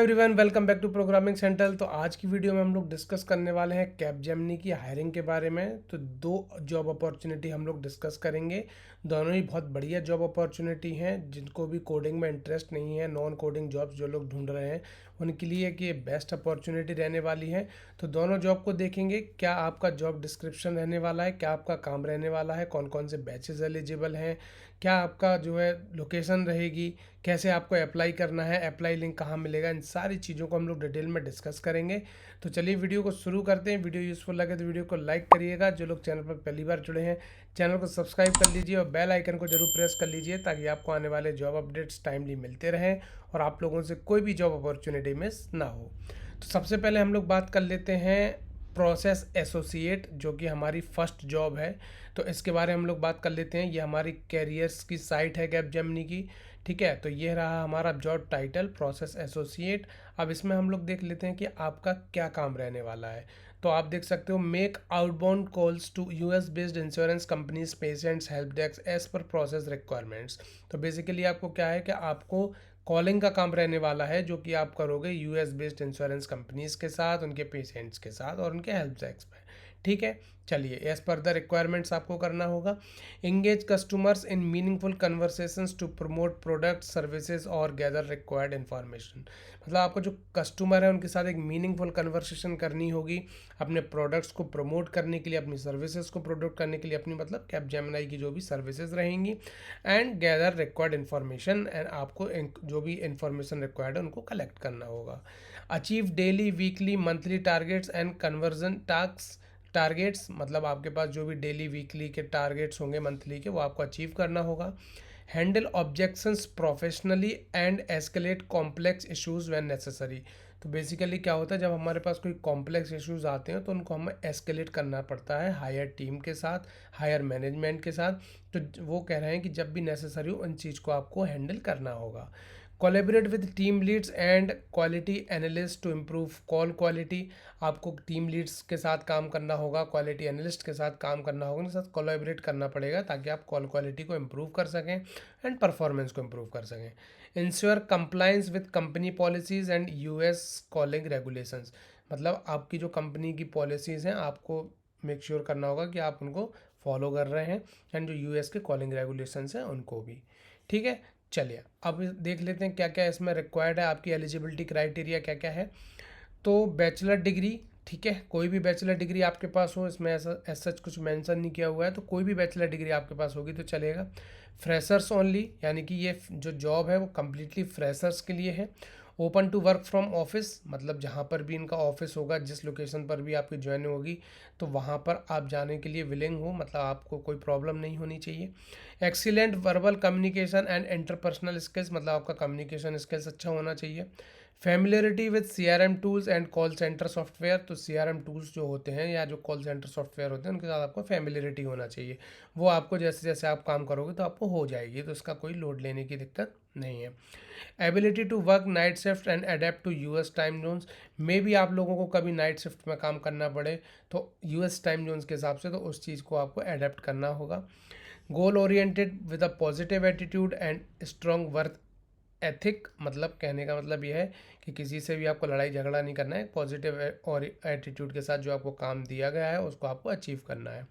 Everyone, welcome back to programming centre. तो आज की वीडियो में हम लोग डिस्कस करने वाले हैं कैपजेमिनी की हायरिंग के बारे में। तो दो जॉब अपॉर्चुनिटी हम लोग डिस्कस करेंगे। दोनों ही बहुत बढ़िया जॉब अपॉर्चुनिटी हैं। जिनको भी कोडिंग में इंटरेस्ट नहीं है, नॉन कोडिंग जॉब्स जो लोग ढूंढ रहे हैं, उनके लिए कि ये बेस्ट अपॉर्चुनिटी रहने वाली है। तो दोनों जॉब को देखेंगे, क्या आपका जॉब डिस्क्रिप्शन रहने वाला है, क्या आपका काम रहने वाला है, कौन कौन से बैचेस एलिजिबल हैं, क्या आपका जो है लोकेशन रहेगी, कैसे आपको अप्लाई करना है, अप्लाई लिंक कहाँ मिलेगा, इन सारी चीज़ों को हम लोग डिटेल में डिस्कस करेंगे। तो चलिए वीडियो को शुरू करते हैं। वीडियो यूज़फुल लगे तो वीडियो को लाइक करिएगा। जो लोग चैनल पर पहली बार जुड़े हैं, चैनल को सब्सक्राइब कर लीजिए और बेल आइकन को जरूर प्रेस कर लीजिए, ताकि आपको आने वाले जॉब अपडेट्स टाइमली मिलते रहें और आप लोगों से कोई भी जॉब अपॉर्चुनिटी मिस ना हो। तो सबसे पहले हम लोग बात कर लेते हैं प्रोसेस एसोसिएट, जो कि हमारी फर्स्ट जॉब है। तो इसके बारे में हम लोग बात कर लेते हैं। ये हमारी कैरियर्स की साइट है कैपजेमिनी की। ठीक है, तो ये रहा हमारा जॉब टाइटल, प्रोसेस एसोसिएट। अब इसमें हम लोग देख लेते हैं कि आपका क्या काम रहने वाला है। तो आप देख सकते हो, make outbound calls to US based insurance companies patients help desk as per process requirements. तो बेसिकली आपको क्या है कि आपको कॉलिंग का काम रहने वाला है, जो कि आप करोगे यूएस बेस्ड इंश्योरेंस कंपनीज के साथ, उनके पेशेंट्स के साथ और उनके हेल्प डेस्क पे। ठीक है, चलिए एज पर द रिक्वायरमेंट्स आपको करना होगा। engage customers in meaningful conversations to promote products services और गैदर रिक्वायर्ड इन्फॉर्मेशन। मतलब आपको जो कस्टमर है उनके साथ एक मीनिंगफुल कन्वर्सेशन करनी होगी, अपने प्रोडक्ट्स को प्रमोट करने के लिए, अपनी सर्विसेज को प्रोडक्ट करने के लिए, अपनी मतलब कैपजेमिनी की जो भी सर्विसेज रहेंगी, and gather required information, and आपको जो भी इन्फॉर्मेशन रिक्वायर्ड है उनको कलेक्ट करना होगा। Achieve daily, weekly, monthly targets and conversion task. Targets मतलब आपके पास जो भी डेली वीकली के टारगेट्स होंगे, मंथली के, वो आपको अचीव करना होगा। Handle objections professionally and escalate complex issues when necessary. तो बेसिकली क्या होता है, जब हमारे पास कोई कॉम्प्लेक्स इश्यूज आते हैं तो उनको हमें एस्केलेट करना पड़ता है हायर टीम के साथ, हायर मैनेजमेंट के साथ। तो वो कह रहे हैं कि जब भी नेसेसरी हो उन चीज़ को आपको हैंडल करना होगा। Collaborate with team leads and quality analyst to improve call quality. आपको टीम लीड्स के साथ काम करना होगा, क्वालिटी एनालिस्ट के साथ काम करना होगा, उनके साथ कोलैबोरेट करना पड़ेगा, ताकि आप कॉल क्वालिटी को इम्प्रूव कर सकें एंड परफॉर्मेंस को इम्प्रूव कर सकें। Ensure compliance with company policies and US calling regulations. मतलब आपकी जो कंपनी की पॉलिसीज़ हैं, आपको मेक श्योर करना होगा कि आप उनको फॉलो कर रहे हैं, एंड जो यूएस के कॉलिंग रेगुलेशंस हैं उनको भी। ठीक है, चलिए अब देख लेते हैं क्या क्या इसमें रिक्वायर्ड है, आपकी एलिजिबिलिटी क्राइटेरिया क्या क्या है। तो बैचलर डिग्री, ठीक है, कोई भी बैचलर डिग्री आपके पास हो, इसमें ऐसा सच कुछ मेंशन नहीं किया हुआ है, तो कोई भी बैचलर डिग्री आपके पास होगी तो चलेगा। फ्रेशर्स ओनली, यानी कि ये जो जॉब है वो कम्प्लीटली फ्रेशर्स के लिए है। Open to work from office, मतलब जहाँ पर भी इनका ऑफिस होगा, जिस लोकेशन पर भी आपकी ज्वाइन होगी, तो वहाँ पर आप जाने के लिए विलिंग हो, मतलब आपको कोई प्रॉब्लम नहीं होनी चाहिए। Excellent verbal communication and interpersonal skills, मतलब आपका कम्युनिकेशन स्किल्स अच्छा होना चाहिए। Familiarity with CRM tools and call centre software. तो सीआरएम टूल्स जो होते हैं या जो कॉल सेंटर सॉफ्टवेयर होते हैं, उनके साथ आपको फैमिलियरिटी होना चाहिए। वो आपको जैसे जैसे आप काम करोगे तो आपको हो जाएगी, तो इसका कोई लोड लेने की दिक्कत नहीं है। Ability to work night shift and adapt to US time zones. मे भी आप लोगों को कभी नाइट शिफ्ट में काम करना पड़े, तो यूएस टाइम जोन्स के हिसाब से तो उस चीज़ को आपको अडेप्ट करना होगा। Goal oriented with a positive attitude and strong work ethic, मतलब कहने का मतलब यह है कि किसी से भी आपको लड़ाई झगड़ा नहीं करना है, पॉजिटिव और एटीट्यूड के साथ जो आपको काम दिया गया है उसको आपको अचीव करना है।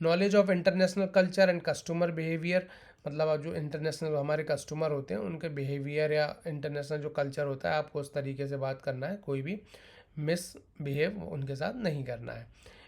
Knowledge of international culture and customer behaviour, मतलब अब जो इंटरनेशनल हमारे कस्टमर होते हैं उनके बिहेवियर या इंटरनेशनल जो कल्चर होता है, आपको उस तरीके से बात करना है, कोई भी मिस बिहेव उनके साथ नहीं करना है।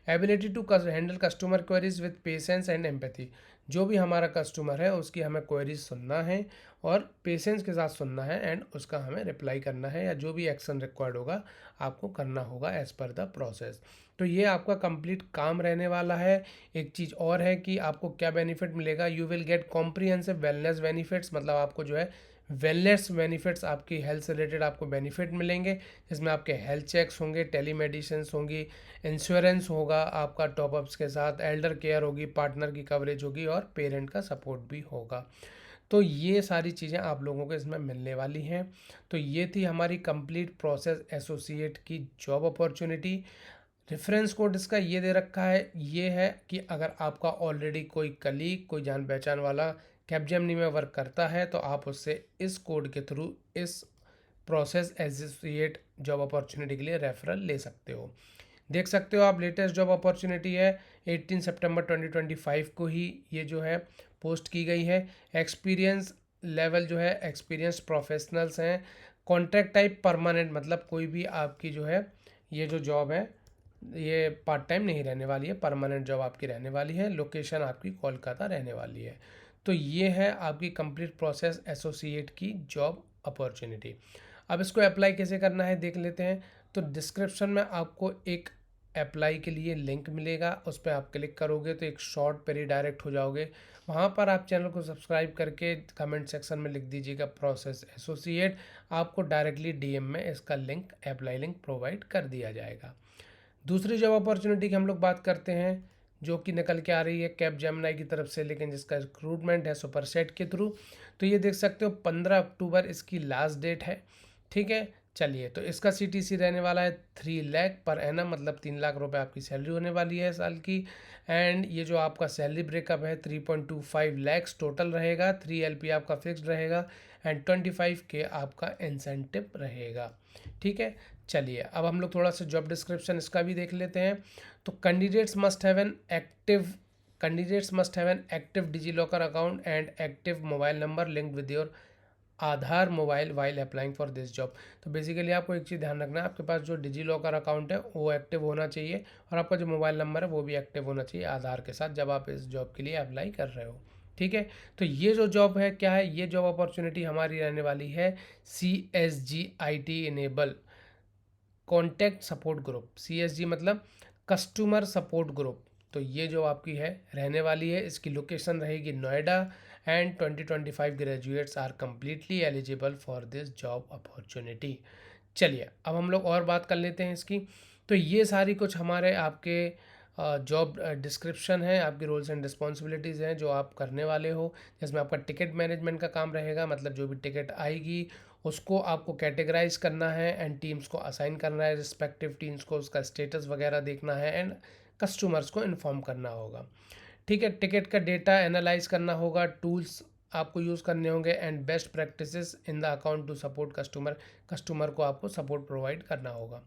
Ability to handle customer queries with patience and empathy. जो भी हमारा कस्टमर है उसकी हमें क्वेरीज सुनना है और पेशेंस के साथ सुनना है, एंड उसका हमें रिप्लाई करना है, या जो भी एक्शन रिक्वायर्ड होगा आपको करना होगा एज पर द प्रोसेस। तो ये आपका कंप्लीट काम रहने वाला है। एक चीज़ और है कि आपको क्या बेनिफिट मिलेगा, you will get comprehensive wellness benefits. मतलब आपको जो है वेलनेस बेनिफिट्स, आपकी हेल्थ से रिलेटेड आपको बेनिफिट मिलेंगे, जिसमें आपके हेल्थ चेक्स होंगे, टेलीमेडिसिन होंगी, इंश्योरेंस होगा आपका टॉपअप्स के साथ, एल्डर केयर होगी, पार्टनर की कवरेज होगी और पेरेंट का सपोर्ट भी होगा। तो ये सारी चीज़ें आप लोगों को इसमें मिलने वाली हैं। तो ये थी हमारी कंप्लीट प्रोसेस एसोसिएट की जॉब अपॉर्चुनिटी। रेफरेंस कोड इसका ये दे रखा है, ये है कि अगर आपका ऑलरेडी कोई कलीग, कोई जान पहचान वाला कैपजेमिनी में वर्क करता है, तो आप उससे इस कोड के थ्रू इस प्रोसेस एसोसिएट जॉब अपॉर्चुनिटी के लिए रेफरल ले सकते हो। देख सकते हो आप, लेटेस्ट जॉब अपॉर्चुनिटी है 18 सितंबर 2025 को ही ये जो है पोस्ट की गई है। एक्सपीरियंस लेवल जो है एक्सपीरियंस प्रोफेशनल्स हैं। कॉन्ट्रैक्ट टाइप परमानेंट, मतलब कोई भी आपकी जो है ये जो जॉब है ये पार्ट टाइम नहीं रहने वाली है, परमानेंट जॉब आपकी रहने वाली है। लोकेशन आपकी कोलकाता रहने वाली है। तो ये है आपकी कंप्लीट प्रोसेस एसोसिएट की जॉब अपॉर्चुनिटी। अब इसको अप्लाई कैसे करना है देख लेते हैं। तो डिस्क्रिप्शन में आपको एक अप्लाई के लिए लिंक मिलेगा, उस पर आप क्लिक करोगे तो एक शॉर्ट पर ही डायरेक्ट हो जाओगे। वहाँ पर आप चैनल को सब्सक्राइब करके कमेंट सेक्शन में लिख दीजिएगा प्रोसेस एसोसिएट, आपको डायरेक्टली डीएम में इसका लिंक, अप्लाई लिंक प्रोवाइड कर दिया जाएगा। दूसरी जॉब अपॉर्चुनिटी की हम लोग बात करते हैं जो कि निकल के आ रही है कैपजेमिनी की तरफ से, लेकिन जिसका रिक्रूटमेंट है सुपरसेट के थ्रू। तो ये देख सकते हो 15 अक्टूबर इसकी लास्ट डेट है। ठीक है, चलिए, तो इसका सीटीसी रहने वाला है 3 लाख पर एनम, मतलब 3 लाख रुपए आपकी सैलरी होने वाली है साल की। एंड ये जो आपका सैलरी ब्रेकअप है 3.25 लैक्स टोटल रहेगा, 3 LP आपका फिक्स्ड रहेगा एंड 25K आपका इंसेंटिव रहेगा। ठीक है, चलिए अब हम लोग थोड़ा सा जॉब डिस्क्रिप्शन इसका भी देख लेते हैं। तो candidates must have an active DigiLocker account and active mobile number linked with your Aadhaar mobile while applying for this job. तो बेसिकली आपको एक चीज़ ध्यान रखना है, आपके पास जो डिजी लॉकर अकाउंट है वो एक्टिव होना चाहिए और आपका जो मोबाइल नंबर है वो भी एक्टिव होना चाहिए आधार के साथ जब आप इस जॉब के लिए अप्लाई कर रहे हो। ठीक है, तो ये जो जॉब है क्या है, ये जॉब अपॉर्चुनिटी हमारी रहने वाली है CSG IT enable contact support group. CSG मतलब कस्टमर सपोर्ट ग्रुप। तो ये जो आपकी है रहने वाली है, इसकी लोकेशन रहेगी Noida and 2025 graduates are completely eligible for this job opportunity. चलिए अब हम लोग और बात कर लेते हैं इसकी। तो ये सारी कुछ हमारे आपके जॉब डिस्क्रिप्शन है, आपकी रोल्स एंड रिस्पॉन्सिबिलिटीज़ हैं जो आप करने वाले हो, जिसमें आपका टिकट मैनेजमेंट का काम रहेगा, मतलब जो भी टिकट आएगी उसको आपको कैटेगराइज करना है एंड टीम्स को असाइन करना है, रिस्पेक्टिव टीम्स को उसका स्टेटस वगैरह देखना है एंड कस्टमर्स को इन्फॉर्म करना होगा। ठीक है, टिकट का डेटा एनालाइज करना होगा, टूल्स आपको यूज़ करने होंगे and best practices in the account to support customer को आपको सपोर्ट प्रोवाइड करना होगा।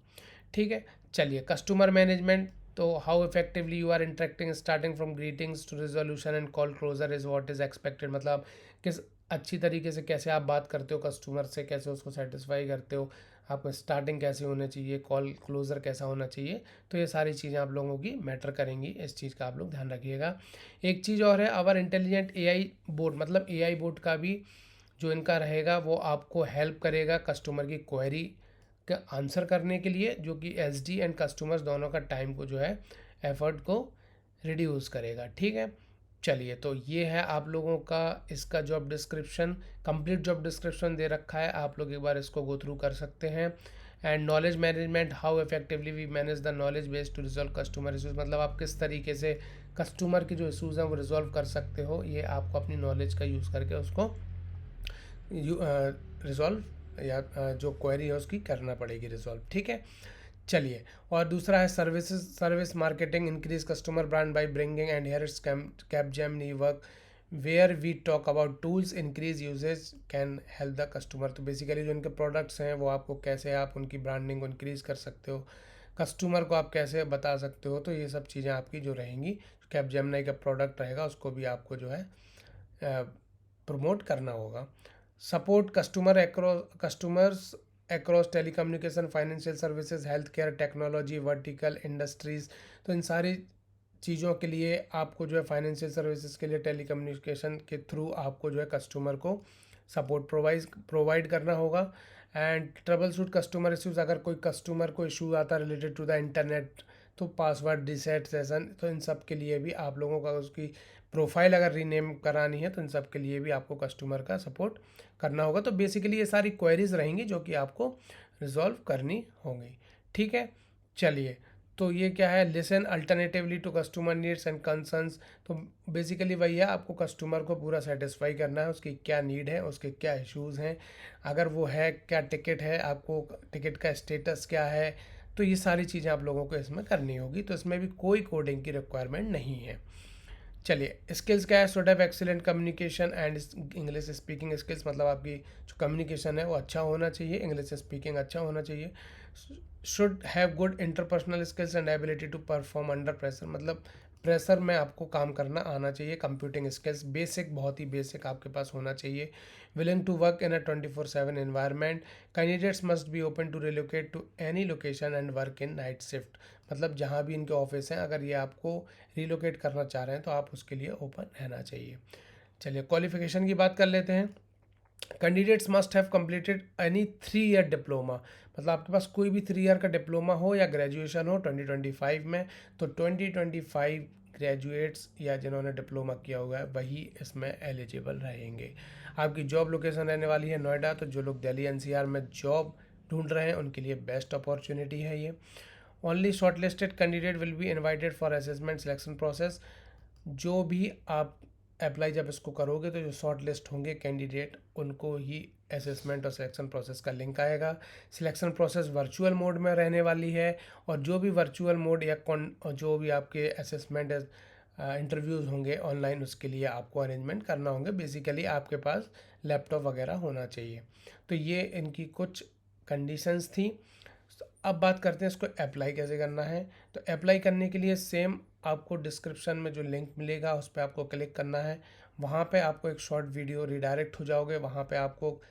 ठीक है, चलिए कस्टमर मैनेजमेंट। तो how effectively you are interacting starting from greetings to resolution and call closure is what is expected, मतलब किस अच्छी तरीके से कैसे आप बात करते हो कस्टमर से, कैसे उसको सेटिस्फाई करते हो, आपको स्टार्टिंग कैसे होनी चाहिए, कॉल क्लोज़र कैसा होना चाहिए। तो ये सारी चीज़ें आप लोगों की मैटर करेंगी, इस चीज़ का आप लोग ध्यान रखिएगा। एक चीज़ और है, आवर इंटेलिजेंट AI बोर्ड, मतलब AI बोर्ड का भी जो इनका रहेगा वो आपको हेल्प करेगा कस्टमर की क्वेरी का आंसर करने के लिए, जो कि SD एंड कस्टमर्स दोनों का टाइम को जो है एफर्ट को रिड्यूस करेगा। ठीक है, चलिए, तो ये है आप लोगों का इसका job description, complete job description दे रखा है, आप लोग एक बार इसको गो थ्रू कर सकते हैं। And knowledge management, how effectively we manage the knowledge base to resolve customer issues, मतलब आप किस तरीके से कस्टमर के जो इशूज़ हैं वो रिजॉल्व कर सकते हो, ये आपको अपनी नॉलेज का यूज़ करके उसको रिजॉल्व या जो क्वेरी है उसकी करना पड़ेगी रिजॉल्व। ठीक है, चलिए, और दूसरा है service marketing, increase customer brand by bringing and here Capgemini work where we talk about tools increase usages can help the customer. तो बेसिकली जो इनके प्रोडक्ट्स हैं वो आपको कैसे आप उनकी ब्रांडिंग को इंक्रीज कर सकते हो, कस्टमर को आप कैसे बता सकते हो, तो ये सब चीज़ें आपकी जो रहेंगी, कैपजेमिनी का प्रोडक्ट रहेगा उसको भी आपको जो है प्रमोट करना होगा। Support customers across telecommunication, financial services, health care, technology, vertical industries. तो इन सारी चीज़ों के लिए आपको जो है फाइनेंशियल सर्विसेज के लिए टेलीकम्युनिकेशन के थ्रू आपको जो है कस्टमर को सपोर्ट प्रोवाइड करना होगा। And trouble shoot customer issues, अगर कोई कस्टमर को इशू आता है रिलेटेड टू द इंटरनेट, तो पासवर्ड रीसेट सेशन, तो इन सब के लिए भी आप लोगों का उसकी प्रोफाइल अगर रीनेम करानी है तो इन सब के लिए भी आपको कस्टमर का सपोर्ट करना होगा। तो बेसिकली ये सारी क्वेरीज रहेंगी जो कि आपको रिजॉल्व करनी होंगी। ठीक है, चलिए, तो ये क्या है, listen alternatively to customer needs and concerns. तो बेसिकली वही है, आपको कस्टमर को पूरा सेटिस्फाई करना है, उसकी क्या नीड है, उसके क्या इश्यूज़ हैं, अगर वो है क्या टिकट है, आपको टिकट का स्टेटस क्या है, तो ये सारी चीज़ें आप लोगों को इसमें करनी होगी। तो इसमें भी कोई कोडिंग की रिक्वायरमेंट नहीं है। चलिए स्किल्स क्या है, should have excellent communication and English speaking skills, मतलब आपकी जो कम्युनिकेशन है वो अच्छा होना चाहिए, इंग्लिश स्पीकिंग अच्छा होना चाहिए। Should have good interpersonal skills and ability to perform under pressure, मतलब प्रेशर में आपको काम करना आना चाहिए। कंप्यूटिंग स्किल्स बेसिक, बहुत ही बेसिक आपके पास होना चाहिए। Willing to work in a 24/7 environment, candidates must be open to relocate to any location and work in night shift, मतलब जहाँ भी इनके ऑफिस हैं अगर ये आपको रिलोकेट करना चाह रहे हैं तो आप उसके लिए ओपन रहना चाहिए। चलिए क्वालिफिकेशन की बात कर लेते हैं। Candidates must have completed any 3 year diploma, मतलब आपके पास कोई भी 3 ईयर का डिप्लोमा हो या ग्रेजुएशन हो 2025 में, तो 2025 ग्रेजुएट्स या जिन्होंने डिप्लोमा किया हुआ है वही इसमें एलिजिबल रहेंगे। आपकी जॉब लोकेशन रहने वाली है नोएडा, तो जो लोग दिल्ली एनसीआर में जॉब ढूंढ रहे हैं उनके लिए बेस्ट अपॉर्चुनिटी है ये। Only shortlisted candidate will be invited for assessment selection process, जो भी आप अप्लाई जब इसको करोगे तो जो शॉर्ट लिस्ट होंगे कैंडिडेट उनको ही असेसमेंट और सिलेक्शन प्रोसेस का लिंक आएगा। सिलेक्शन प्रोसेस वर्चुअल मोड में रहने वाली है, और जो भी वर्चुअल मोड या जो भी आपके असेसमेंट इंटरव्यूज़ होंगे ऑनलाइन उसके लिए आपको अरेंजमेंट करना होंगे। बेसिकली आपके पास लैपटॉप वगैरह होना चाहिए। तो ये इनकी कुछ कंडीशंस थी। तो अब बात करते हैं इसको अप्लाई कैसे करना है। तो अप्लाई करने के लिए सेम आपको डिस्क्रिप्शन में जो लिंक मिलेगा उस पर आपको क्लिक करना है। वहाँ पे आपको एक शॉर्ट वीडियो रिडायरेक्ट हो जाओगे, वहाँ पे आपको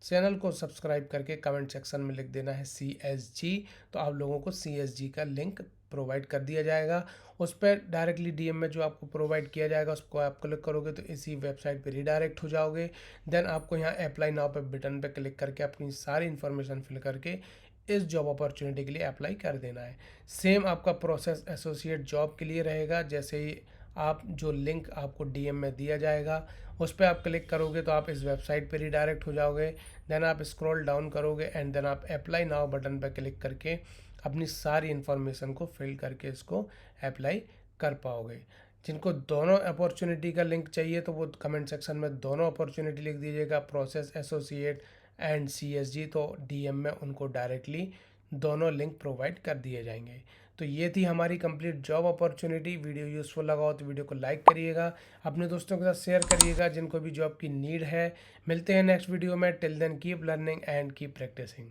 चैनल को सब्सक्राइब करके कमेंट सेक्शन में लिख देना है CSG, तो आप लोगों को CSG का लिंक प्रोवाइड कर दिया जाएगा। उस पर डायरेक्टली DM में जो आपको प्रोवाइड किया जाएगा उसको आप क्लिक करोगे तो इसी वेबसाइट पे रिडायरेक्ट हो जाओगे। देन आपको यहाँ अप्लाई नाउ पे बटन पे क्लिक करके अपनी सारी इन्फॉर्मेशन फिल करके इस जॉब अपॉर्चुनिटी के लिए अप्लाई कर देना है। सेम आपका प्रोसेस एसोसिएट जॉब के लिए रहेगा। जैसे ही आप जो लिंक आपको DM में दिया जाएगा उस पर आप क्लिक करोगे तो आप इस वेबसाइट पे रिडायरेक्ट हो जाओगे। देन आप स्क्रॉल डाउन करोगे एंड देन आप अप्लाई नाउ बटन पर क्लिक करके अपनी सारी इन्फॉर्मेशन को फिल करके इसको अप्लाई कर पाओगे। जिनको दोनों अपॉर्चुनिटी का लिंक चाहिए तो वो कमेंट सेक्शन में दोनों अपॉर्चुनिटी लिख दीजिएगा, प्रोसेस एसोसिएट एंड CSG, तो DM में उनको डायरेक्टली दोनों लिंक प्रोवाइड कर दिए जाएंगे। तो ये थी हमारी complete job opportunity. Video useful लगा हो तो वीडियो को लाइक करिएगा, अपने दोस्तों के साथ शेयर करिएगा जिनको भी जॉब की नीड है। मिलते हैं नेक्स्ट वीडियो में। Till then keep learning and keep practising.